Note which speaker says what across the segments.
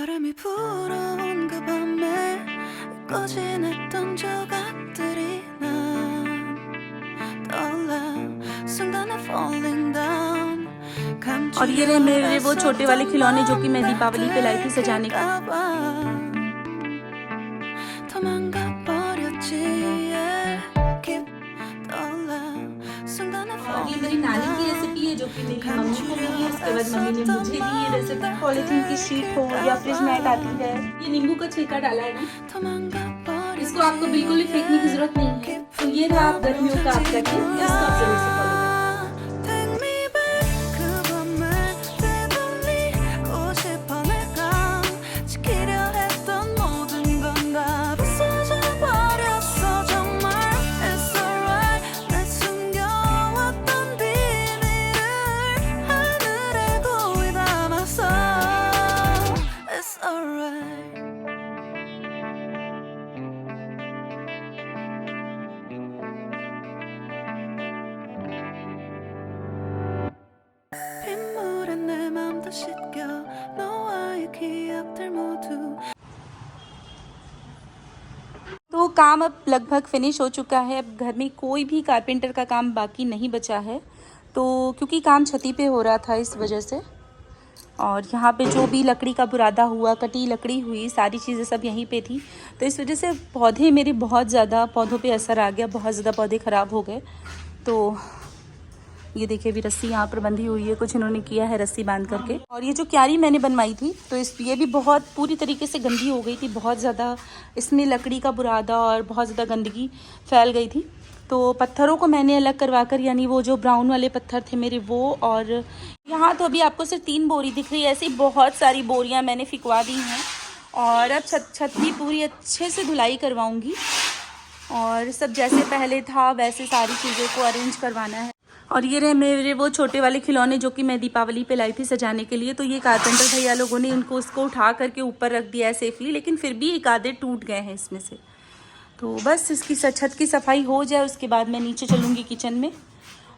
Speaker 1: 바람이 불어온 그 밤에 꺼진했던 조각들이 난 떠올라 순간에 falling down 도망가 버렸지 떠올라 순간에
Speaker 2: और ये मेरी नानी की रेसिपी है जो कि मेरी मम्मी को मिली है, उसके बाद मम्मी ने मुझे दी ये रेसिपी।
Speaker 3: पॉलीथीन की शीट हो या फ्रिज मैट आती है,
Speaker 2: ये नींबू का छिलका डाला है ना,
Speaker 1: 도망가 버렸지
Speaker 2: इसको आपको बिल्कुल भी फेंकने की जरूरत नहीं है। तो ये था आप गर्मियों का आपका टिप, इसको आप जरूर से फॉलो करें।
Speaker 1: Take me back 그 밤을 되돌리고 싶어 내가 지키려 했던 모든 건 다 부서져 버렸어 정말 It's alright 내 숨겨왔던 비밀을 하늘에 고이 담았어 It's alright 빗물에 내 맘도 씻겨 너와의 기억들 모두
Speaker 3: तो काम अब लगभग फिनिश हो चुका है। अब घर में कोई भी कारपेंटर का काम बाकी नहीं बचा है, तो क्योंकि काम छती पे हो रहा था इस वजह से। और यहाँ पे जो भी लकड़ी का बुरादा हुआ, कटी लकड़ी हुई, सारी चीज़ें सब यहीं पे थी, तो इस वजह से पौधे मेरे बहुत ज़्यादा, पौधों पे असर आ गया, बहुत ज़्यादा पौधे ख़राब हो गए। तो ये देखिए भी रस्सी यहाँ पर बंधी हुई है, कुछ इन्होंने किया है रस्सी बांध करके। और ये जो क्यारी मैंने बनवाई थी तो ये भी बहुत पूरी तरीके से गंदी हो गई थी, बहुत ज़्यादा इसमें लकड़ी का बुरादा और बहुत ज़्यादा गंदगी फैल गई थी। तो पत्थरों को मैंने अलग करवा कर, यानी वो जो ब्राउन वाले पत्थर थे मेरे वो, और यहाँ तो अभी आपको सिर्फ 3 बोरी दिख रही है, ऐसी बहुत सारी बोरियाँ मैंने फिकवा दी हैं। और अब छत की पूरी अच्छे से धुलाई करवाऊँगी और सब जैसे पहले था वैसे सारी चीज़ों को अरेंज करवाना है। और ये रहे मेरे वो छोटे वाले खिलौने जो कि मैं दीपावली पे लाई थी सजाने के लिए। तो ये कारपेंटर भैया लोगों ने इनको उसको उठा करके ऊपर रख दिया है सेफली, लेकिन फिर भी एक आधे टूट गए हैं इसमें से। तो बस इसकी छत की सफाई हो जाए उसके बाद मैं नीचे चलूँगी किचन में,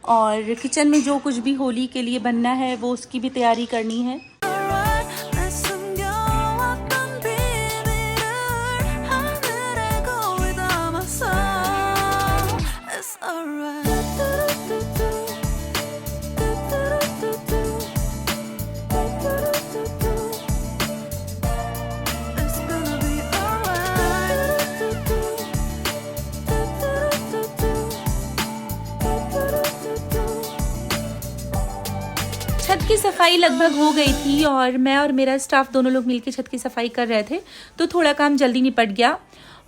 Speaker 3: और किचन में जो कुछ भी होली के लिए बनना है वो उसकी भी तैयारी करनी है।
Speaker 1: alright 내 숨겨왔던 비밀을 하늘에 고이 담았어 It's alright It's gonna be
Speaker 3: छत की सफाई लगभग हो गई थी और मैं और मेरा स्टाफ दोनों लोग मिलकर छत की सफाई कर रहे थे, तो थोड़ा काम जल्दी निपट गया।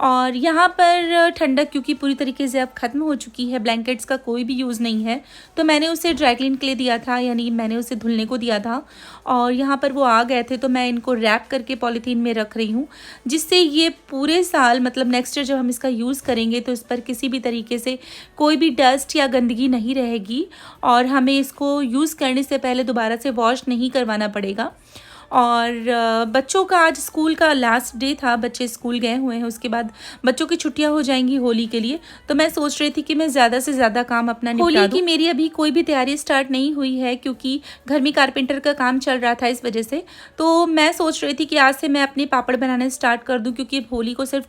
Speaker 3: और यहाँ पर ठंडक क्योंकि पूरी तरीके से अब ख़त्म हो चुकी है, ब्लैंकेट्स का कोई भी यूज़ नहीं है, तो मैंने उसे ड्राई क्लीन के लिए दिया था, यानी मैंने उसे धुलने को दिया था। और यहाँ पर वो आ गए थे तो मैं इनको रैप करके पॉलीथीन में रख रही हूँ, जिससे ये पूरे साल मतलब नेक्स्ट ईयर जब हम इसका यूज़ करेंगे तो इस पर किसी भी तरीके से कोई भी डस्ट या गंदगी नहीं रहेगी और हमें इसको यूज़ करने से पहले दोबारा से वॉश नहीं करवाना पड़ेगा। और बच्चों का आज स्कूल का लास्ट डे था, बच्चे स्कूल गए हुए हैं, उसके बाद बच्चों की छुट्टियां हो जाएंगी होली के लिए। तो मैं सोच रही थी कि मैं ज़्यादा से ज़्यादा काम अपना निपटा दूं। होली की मेरी अभी कोई भी तैयारी स्टार्ट नहीं हुई है क्योंकि घर में कारपेंटर का काम चल रहा था इस वजह से। तो मैं सोच रही थी कि आज से मैं अपने पापड़ बनाने स्टार्ट कर दूँ, क्योंकि होली को सिर्फ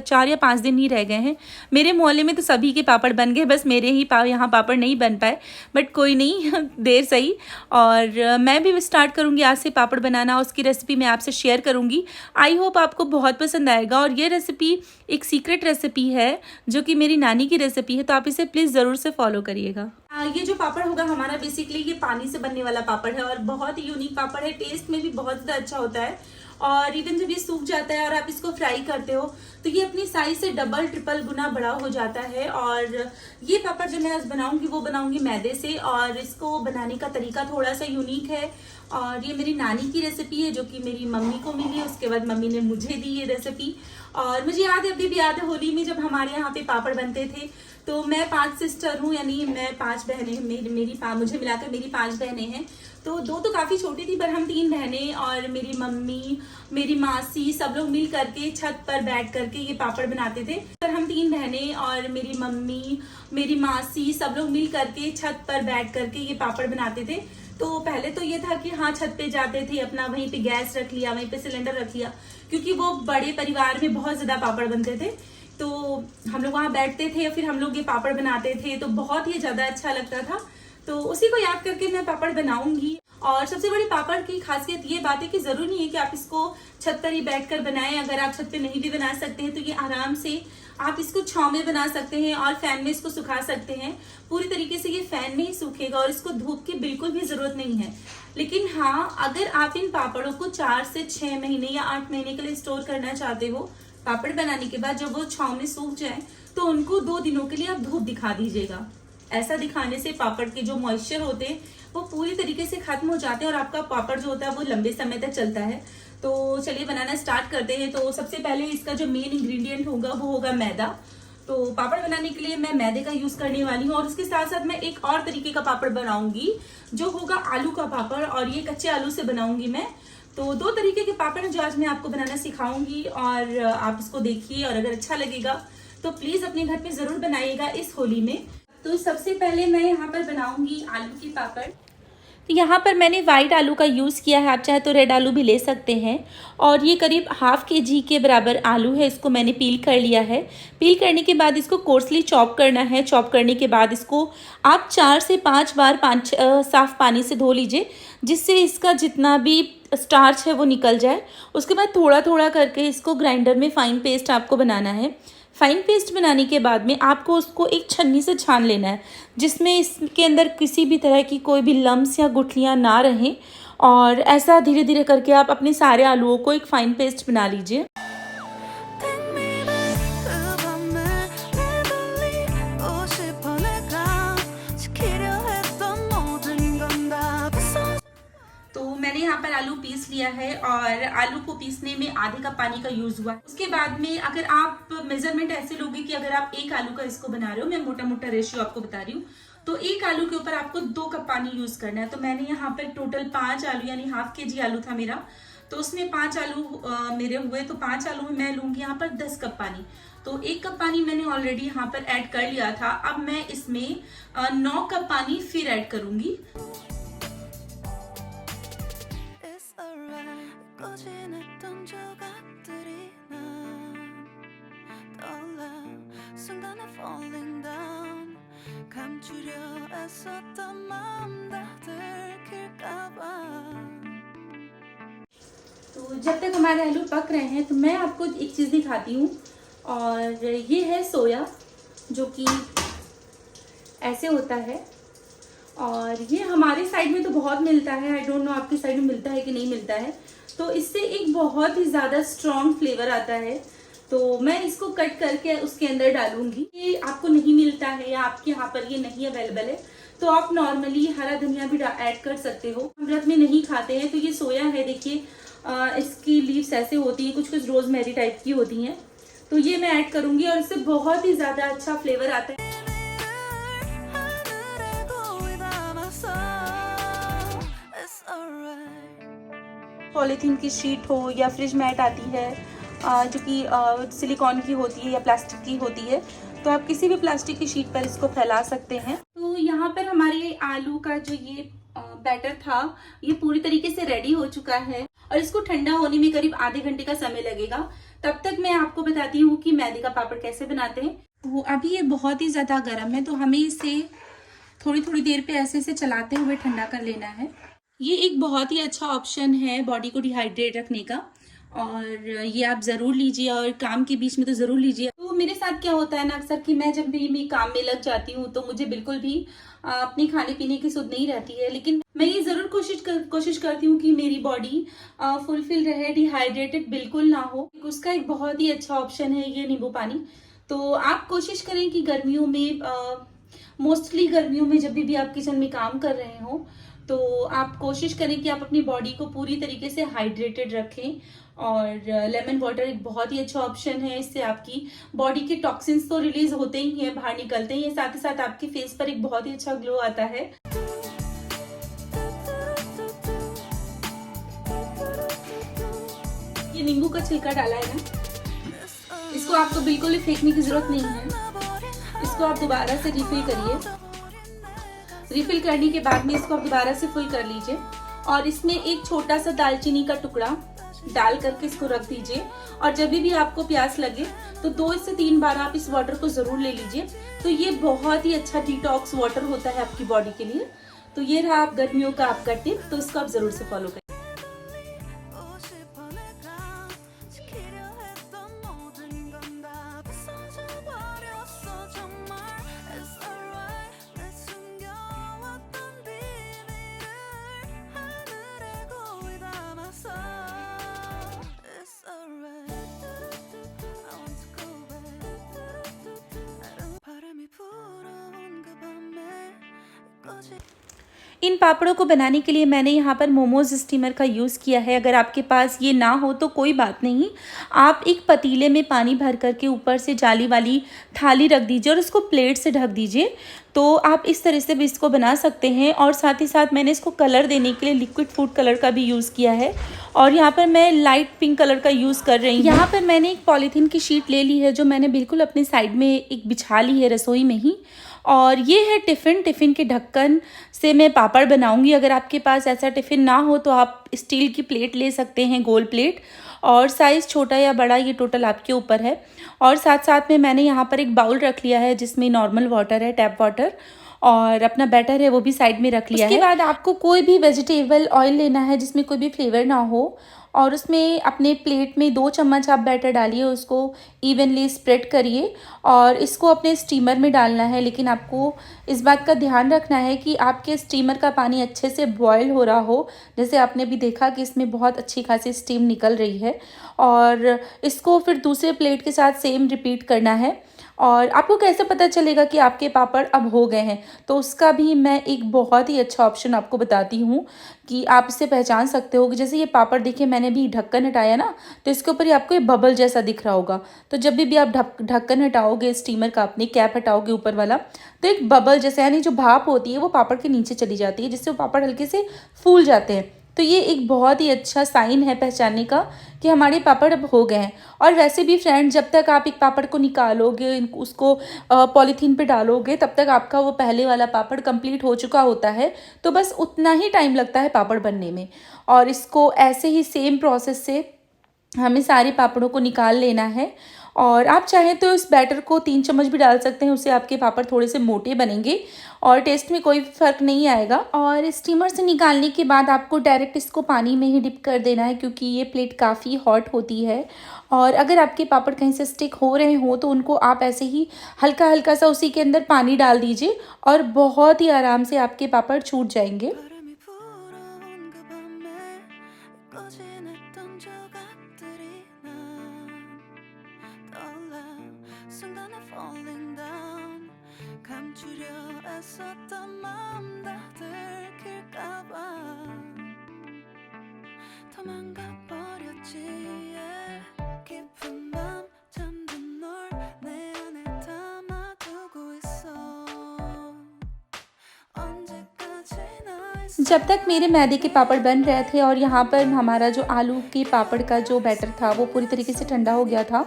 Speaker 3: 4 या 5 दिन ही रह गए हैं। मेरे मोहल्ले में तो सभी के पापड़ बन गए, बस मेरे ही यहाँ पापड़ नहीं बन पाए, बट कोई नहीं देर सही। और मैं भी स्टार्ट करूँगी आज से पापड़ बनाना, उसकी रेसिपी मैं आपसे शेयर करूंगी। आई होप आपको बहुत पसंद आएगा। और ये रेसिपी एक सीक्रेट रेसिपी है जो कि मेरी नानी की रेसिपी है, तो आप इसे प्लीज़ ज़रूर से फॉलो करिएगा। ये जो पापड़ होगा हमारा बेसिकली ये पानी से बनने वाला पापड़ है और बहुत ही यूनिक पापड़ है, टेस्ट में भी बहुत ज़्यादा अच्छा होता है। और इवन जब ये सूख जाता है और आप इसको फ्राई करते हो तो ये अपनी साइज से डबल ट्रिपल गुना बड़ा हो जाता है। और ये पापड़ जो मैं आज बनाऊंगी वो बनाऊंगी मैदे से, और इसको बनाने का तरीका थोड़ा सा यूनिक है। और ये मेरी नानी की रेसिपी है जो कि मेरी मम्मी को मिली है, उसके बाद मम्मी ने मुझे दी ये रेसिपी। और मुझे याद है, अभी भी याद है, होली में जब हमारे यहाँ पे पापड़ बनते थे तो मैं 5 सिस्टर हूँ, यानी मैं 5 बहनें, मुझे मिलाकर मेरी 5 बहनें हैं। तो 2 तो काफ़ी छोटी थी, पर हम 3 बहनें और मेरी मम्मी, मेरी मासी, सब लोग मिल करके छत पर बैठ करके ये पापड़ बनाते थे। पर हम 3 बहनें और मेरी मम्मी, मेरी मासी, सब लोग मिल करके छत पर बैठ करके ये पापड़ बनाते थे। तो पहले तो ये था कि हाँ छत पे जाते थे, अपना वहीं पे गैस रख लिया, वहीं पे सिलेंडर रख लिया, क्योंकि वो बड़े परिवार में बहुत ज्यादा पापड़ बनते थे, तो हम लोग वहां बैठते थे, फिर हम लोग ये पापड़ बनाते थे, तो बहुत ही ज्यादा अच्छा लगता था। तो उसी को याद करके मैं पापड़ बनाऊंगी। और सबसे बड़ी पापड़ की खासियत ये बात है कि जरूरी नहीं है कि आप इसको छत पर ही बैठकर बनाएं। अगर आप छत पे नहीं भी बना सकते हैं तो ये आराम से आप इसको छांव में बना सकते हैं और फैन में इसको सुखा सकते हैं। पूरी तरीके से ये फैन में ही सूखेगा और इसको धूप की बिल्कुल भी जरूरत नहीं है। लेकिन हाँ, अगर आप इन पापड़ों को 4 से 6 महीने या 8 महीने के लिए स्टोर करना चाहते हो, पापड़ बनाने के बाद जब वो छांव में सूख जाए तो उनको 2 दिनों के लिए आप धूप दिखा दीजिएगा। ऐसा दिखाने से पापड़ के जो मॉइस्चर होते हैं वो पूरी तरीके से खत्म हो जाते हैं और आपका पापड़ जो होता है वो लंबे समय तक चलता है। तो चलिए बनाना स्टार्ट करते हैं। तो सबसे पहले इसका जो मेन इंग्रेडिएंट होगा वो होगा मैदा। तो पापड़ बनाने के लिए मैं मैदे का यूज करने वाली हूँ और उसके साथ साथ मैं एक और तरीके का पापड़ बनाऊंगी जो होगा आलू का पापड़, और ये कच्चे आलू से बनाऊंगी मैं। तो 2 तरीके के पापड़ जो आज मैं आपको बनाना सिखाऊंगी और आप इसको देखिए और अगर अच्छा लगेगा तो प्लीज अपने घर पे जरूर बनाइएगा इस होली में। तो सबसे पहले मैं यहाँ पर बनाऊंगी आलू की पापड़। तो यहाँ पर मैंने वाइट आलू का यूज़ किया है, आप चाहे तो रेड आलू भी ले सकते हैं। और ये करीब ½ kg के बराबर आलू है, इसको मैंने पील कर लिया है। पील करने के बाद इसको कोर्सली चॉप करना है। चॉप करने के बाद इसको आप 4 से 5 बार साफ़ पानी से धो लीजिए, जिससे इसका जितना भी स्टार्च है वो निकल जाए। उसके बाद थोड़ा थोड़ा करके इसको ग्राइंडर में फाइन पेस्ट आपको बनाना है। फाइन पेस्ट बनाने के बाद में आपको उसको एक छन्नी से छान लेना है, जिसमें इसके अंदर किसी भी तरह की कोई भी लम्स या गुठलियाँ ना रहें। और ऐसा धीरे धीरे करके आप अपने सारे आलूओं को एक फाइन पेस्ट बना लीजिए।
Speaker 1: Take me back 그 밤에 되돌리고 싶어 내가 지키려 했던 모든 건 다 부숴
Speaker 3: तो मैंने यहाँ पर आलू पीस लिया है और आलू को पीसने में आधे कप पानी का यूज हुआ है। उसके बाद में अगर आप मेजरमेंट ऐसे लोगे कि अगर आप 1 आलू का इसको बना रहे हो, मैं मोटा मोटा रेशियो आपको बता रही हूँ, तो 1 आलू के ऊपर आपको 2 कप पानी यूज करना है। तो मैंने यहाँ पर टोटल 5 आलू यानी ½ kg आलू था मेरा, तो उसमें 5 आलू मेरे हुए, तो 5 आलू में मैं लूंगी यहाँ पर 10 कप पानी। तो 1 कप पानी मैंने ऑलरेडी यहाँ पर ऐड कर लिया था। अब मैं इसमें 9 कप पानी फिर ऐड करूंगी।
Speaker 1: It's alright 꼬진했던 조각들이 난 떠올라 순간에 falling down 감추려 애썼던 마음 다 들킬까봐
Speaker 3: तो जब तक हमारे आलू पक रहे हैं तो मैं आपको एक चीज़ दिखाती हूँ, और ये है सोया, जो कि ऐसे होता है। और ये हमारे साइड में तो बहुत मिलता है, आई डोंट नो आपकी साइड में मिलता है कि नहीं मिलता है। तो इससे एक बहुत ही ज़्यादा स्ट्रॉन्ग फ्लेवर आता है। तो मैं इसको कट करके उसके अंदर डालूंगी। ये आपको नहीं मिलता है या आपके यहाँ पर ये नहीं अवेलेबल है तो आप नॉर्मली हरा धनिया भी ऐड कर सकते हो। हम व्रत में नहीं खाते हैं तो ये सोया है, देखिए इसकी लीव्स ऐसे होती हैं, कुछ कुछ रोजमेरी टाइप की होती हैं। तो ये मैं ऐड करूंगी और इससे बहुत ही ज़्यादा अच्छा फ्लेवर आता है।
Speaker 1: 하늘에 고이 담았어 It's alright
Speaker 3: पॉलीथीन की शीट हो या फ्रिज मैट आती है जो कि सिलिकॉन की होती है या प्लास्टिक की होती है, तो आप किसी भी प्लास्टिक की शीट पर इसको फैला सकते हैं। तो यहाँ पर हमारे आलू का जो ये बैटर था ये पूरी तरीके से रेडी हो चुका है और इसको ठंडा होने में करीब आधे घंटे का समय लगेगा। तब तक मैं आपको बताती हूँ कि मैदे का पापड़ कैसे बनाते हैं। तो अभी ये बहुत ही ज़्यादा गर्म है, तो हमें इसे थोड़ी थोड़ी देर पे ऐसे से चलाते हुए ठंडा कर लेना है। ये एक बहुत ही अच्छा ऑप्शन है बॉडी को डिहाइड्रेट रखने का, और ये आप ज़रूर लीजिए और काम के बीच में तो ज़रूर लीजिए। तो मेरे साथ क्या होता है ना अक्सर कि मैं जब भी मैं काम में लग जाती हूँ तो मुझे बिल्कुल भी अपने खाने पीने की सुध नहीं रहती है, लेकिन मैं ये ज़रूर कोशिश करती हूँ कि मेरी बॉडी फुलफिल रहे, डिहाइड्रेटेड बिल्कुल ना हो। उसका एक बहुत ही अच्छा ऑप्शन है ये नींबू पानी। तो आप कोशिश करें कि गर्मियों में मोस्टली गर्मियों में जब भी आप किचन में काम कर रहे हो तो आप कोशिश करें कि आप अपनी बॉडी को पूरी तरीके से हाइड्रेटेड रखें। और लेमन वाटर एक बहुत ही अच्छा ऑप्शन है, इससे आपकी बॉडी के टॉक्सिन्स तो रिलीज होते ही हैं, बाहर निकलते ही हैं, साथ ही साथ आपके फेस पर एक बहुत ही अच्छा ग्लो आता है। ये नींबू का छिलका डाला है ना, इसको आपको बिल्कुल ही फेंकने की जरूरत नहीं है, इसको आप दोबारा से रिफिल करिए। रिफिल करने के बाद में इसको आप दोबारा से फुल कर लीजिए और इसमें एक छोटा सा दालचीनी का टुकड़ा डाल करके इसको रख दीजिए। और जब भी आपको प्यास लगे तो 2 से 3 बार आप इस वाटर को जरूर ले लीजिए। तो ये बहुत ही अच्छा डिटॉक्स वाटर होता है आपकी बॉडी के लिए। तो ये रहा आप गर्मियों का आपका टिप, तो इसको आप जरूर से फॉलो करें। इन पापड़ों को बनाने के लिए मैंने यहाँ पर मोमोज स्टीमर का यूज़ किया है। अगर आपके पास ये ना हो तो कोई बात नहीं, आप एक पतीले में पानी भर करके ऊपर से जाली वाली थाली रख दीजिए और उसको प्लेट से ढक दीजिए। तो आप इस तरह से भी इसको बना सकते हैं। और साथ ही साथ मैंने इसको कलर देने के लिए लिक्विड फूड कलर का भी यूज़ किया है और यहाँ पर मैं लाइट पिंक कलर का यूज़ कर रही हूँ। यहाँ पर मैंने एक पॉलीथीन की शीट ले ली है जो मैंने बिल्कुल अपने साइड में एक बिछा ली है रसोई में ही। और ये है टिफ़िन के ढक्कन से मैं पापड़ बनाऊंगी। अगर आपके पास ऐसा टिफ़िन ना हो तो आप स्टील की प्लेट ले सकते हैं, गोल प्लेट, और साइज़ छोटा या बड़ा ये टोटल आपके ऊपर है। और साथ साथ में मैंने यहाँ पर एक बाउल रख लिया है जिसमें नॉर्मल वाटर है, टैप वाटर, और अपना बैटर है वो भी साइड में रख लिया है। उसके बाद आपको कोई भी वेजिटेबल ऑयल लेना है जिसमें कोई भी फ्लेवर ना हो और उसमें अपने प्लेट में 2 चम्मच आप बैटर डालिए, उसको इवनली स्प्रेड करिए और इसको अपने स्टीमर में डालना है। लेकिन आपको इस बात का ध्यान रखना है कि आपके स्टीमर का पानी अच्छे से बॉयल हो रहा हो। जैसे आपने भी देखा कि इसमें बहुत अच्छी खासी स्टीम निकल रही है। और इसको फिर दूसरे प्लेट के साथ सेम रिपीट करना है। और आपको कैसे पता चलेगा कि आपके पापड़ अब हो गए हैं, तो उसका भी मैं एक बहुत ही अच्छा ऑप्शन आपको बताती हूँ कि आप इससे पहचान सकते हो कि जैसे ये पापड़ देखिए मैंने भी ढक्कन हटाया ना, तो इसके ऊपर ही आपको ये बबल जैसा दिख रहा होगा। तो जब भी आप ढक्कन हटाओगे स्टीमर का, अपनी कैप हटाओगे ऊपर वाला, तो एक बबल जैसा यानी जो भाप होती है वो पापड़ के नीचे चली जाती है, जिससे वो पापड़ हल्के से फूल जाते हैं। तो ये एक बहुत ही अच्छा साइन है पहचानने का कि हमारे पापड़ अब हो गए हैं। और वैसे भी फ्रेंड, जब तक आप एक पापड़ को निकालोगे, उसको पॉलीथीन पे डालोगे, तब तक आपका वो पहले वाला पापड़ कंप्लीट हो चुका होता है। तो बस उतना ही टाइम लगता है पापड़ बनने में। और इसको ऐसे ही सेम प्रोसेस से हमें सारे पापड़ों को निकाल लेना है। और आप चाहें तो इस बैटर को 3 चम्मच भी डाल सकते हैं, उससे आपके पापड़ थोड़े से मोटे बनेंगे और टेस्ट में कोई फ़र्क नहीं आएगा। और स्टीमर से निकालने के बाद आपको डायरेक्ट इसको पानी में ही डिप कर देना है, क्योंकि ये प्लेट काफ़ी हॉट होती है। और अगर आपके पापड़ कहीं से स्टिक हो रहे हो तो उनको आप ऐसे ही हल्का हल्का सा उसी के अंदर पानी डाल दीजिए और बहुत ही आराम से आपके पापड़ छूट जाएंगे।
Speaker 1: 바람이 불어온 그 밤에 꺼진했던 조각들이 난 떠올라 순간에 falling down 감추려 애썼던 마음 다 들킬까봐 도망가 버렸지 깊은 밤 잠든 널 내 안에 담아두고 있어
Speaker 3: जब तक मेरे मैदे के पापड़ बन रहे थे और यहाँ पर हमारा जो आलू के पापड़ का जो बैटर था वो पूरी तरीके से ठंडा हो गया था,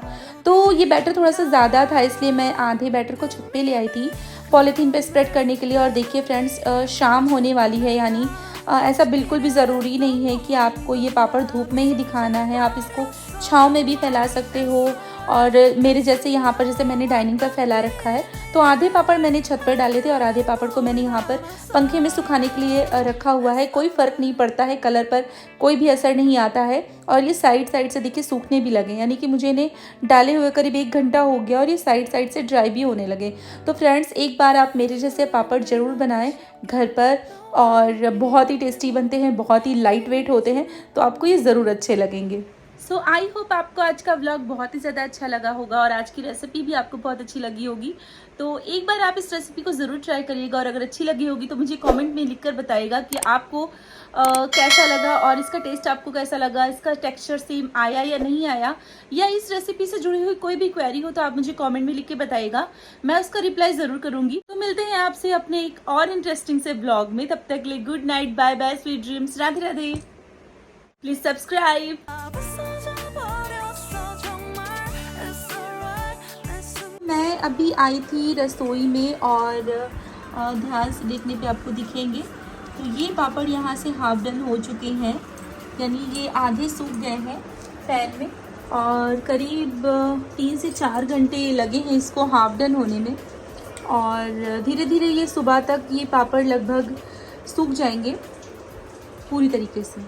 Speaker 3: तो ये बैटर थोड़ा सा ज़्यादा था, इसलिए मैं आधे बैटर को छत पे ले आई थी पॉलीथीन पे स्प्रेड करने के लिए। और देखिए फ्रेंड्स, शाम होने वाली है, यानी ऐसा बिल्कुल भी ज़रूरी नहीं है कि आपको ये पापड़ धूप में ही दिखाना है, आप इसको छाँव में भी फैला सकते हो। और मेरे जैसे यहाँ पर जैसे मैंने डाइनिंग पर फैला रखा है, तो आधे पापड़ मैंने छत पर डाले थे और आधे पापड़ को मैंने यहाँ पर पंखे में सुखाने के लिए रखा हुआ है। कोई फ़र्क नहीं पड़ता है, कलर पर कोई भी असर नहीं आता है। और ये साइड से देखिए सूखने भी लगे, यानी कि मुझे इन्हें डाले हुए करीब 1 घंटा हो गया और ये साइड से ड्राई भी होने लगे। तो फ्रेंड्स, एक बार आप मेरे जैसे पापड़ ज़रूर बनाएं घर पर, और बहुत ही टेस्टी बनते हैं, बहुत ही लाइट वेट होते हैं, तो आपको ये ज़रूर अच्छे लगेंगे। सो आई होप आपको आज का व्लॉग बहुत ही ज़्यादा अच्छा लगा होगा और आज की रेसिपी भी आपको बहुत अच्छी लगी होगी। तो एक बार आप इस रेसिपी को ज़रूर ट्राई करिएगा और अगर अच्छी लगी होगी तो मुझे कमेंट में लिखकर बताइएगा कि आपको कैसा लगा और इसका टेस्ट आपको कैसा लगा, इसका टेक्सचर सेम आया या नहीं आया, या इस रेसिपी से जुड़ी हुई कोई भी क्वेरी हो तो आप मुझे कमेंट में लिख के बताइएगा, मैं उसका रिप्लाई ज़रूर करूँगी। तो मिलते हैं आपसे अपने एक और इंटरेस्टिंग से ब्लॉग में, तब तक के लिए good night, bye bye, sweet dreams, Radhe Radhe. Please subscribe. मैं अभी आई थी रसोई में और ध्यान से देखने पे आपको दिखेंगे। तो ये पापड़ यहाँ से हाफ डन हो चुके हैं, यानी ये आधे सूख गए हैं पैन में, और करीब 3 से 4 घंटे लगे हैं इसको हाफ डन होने में। और धीरे धीरे ये सुबह तक ये पापड़ लगभग सूख जाएंगे पूरी तरीके से।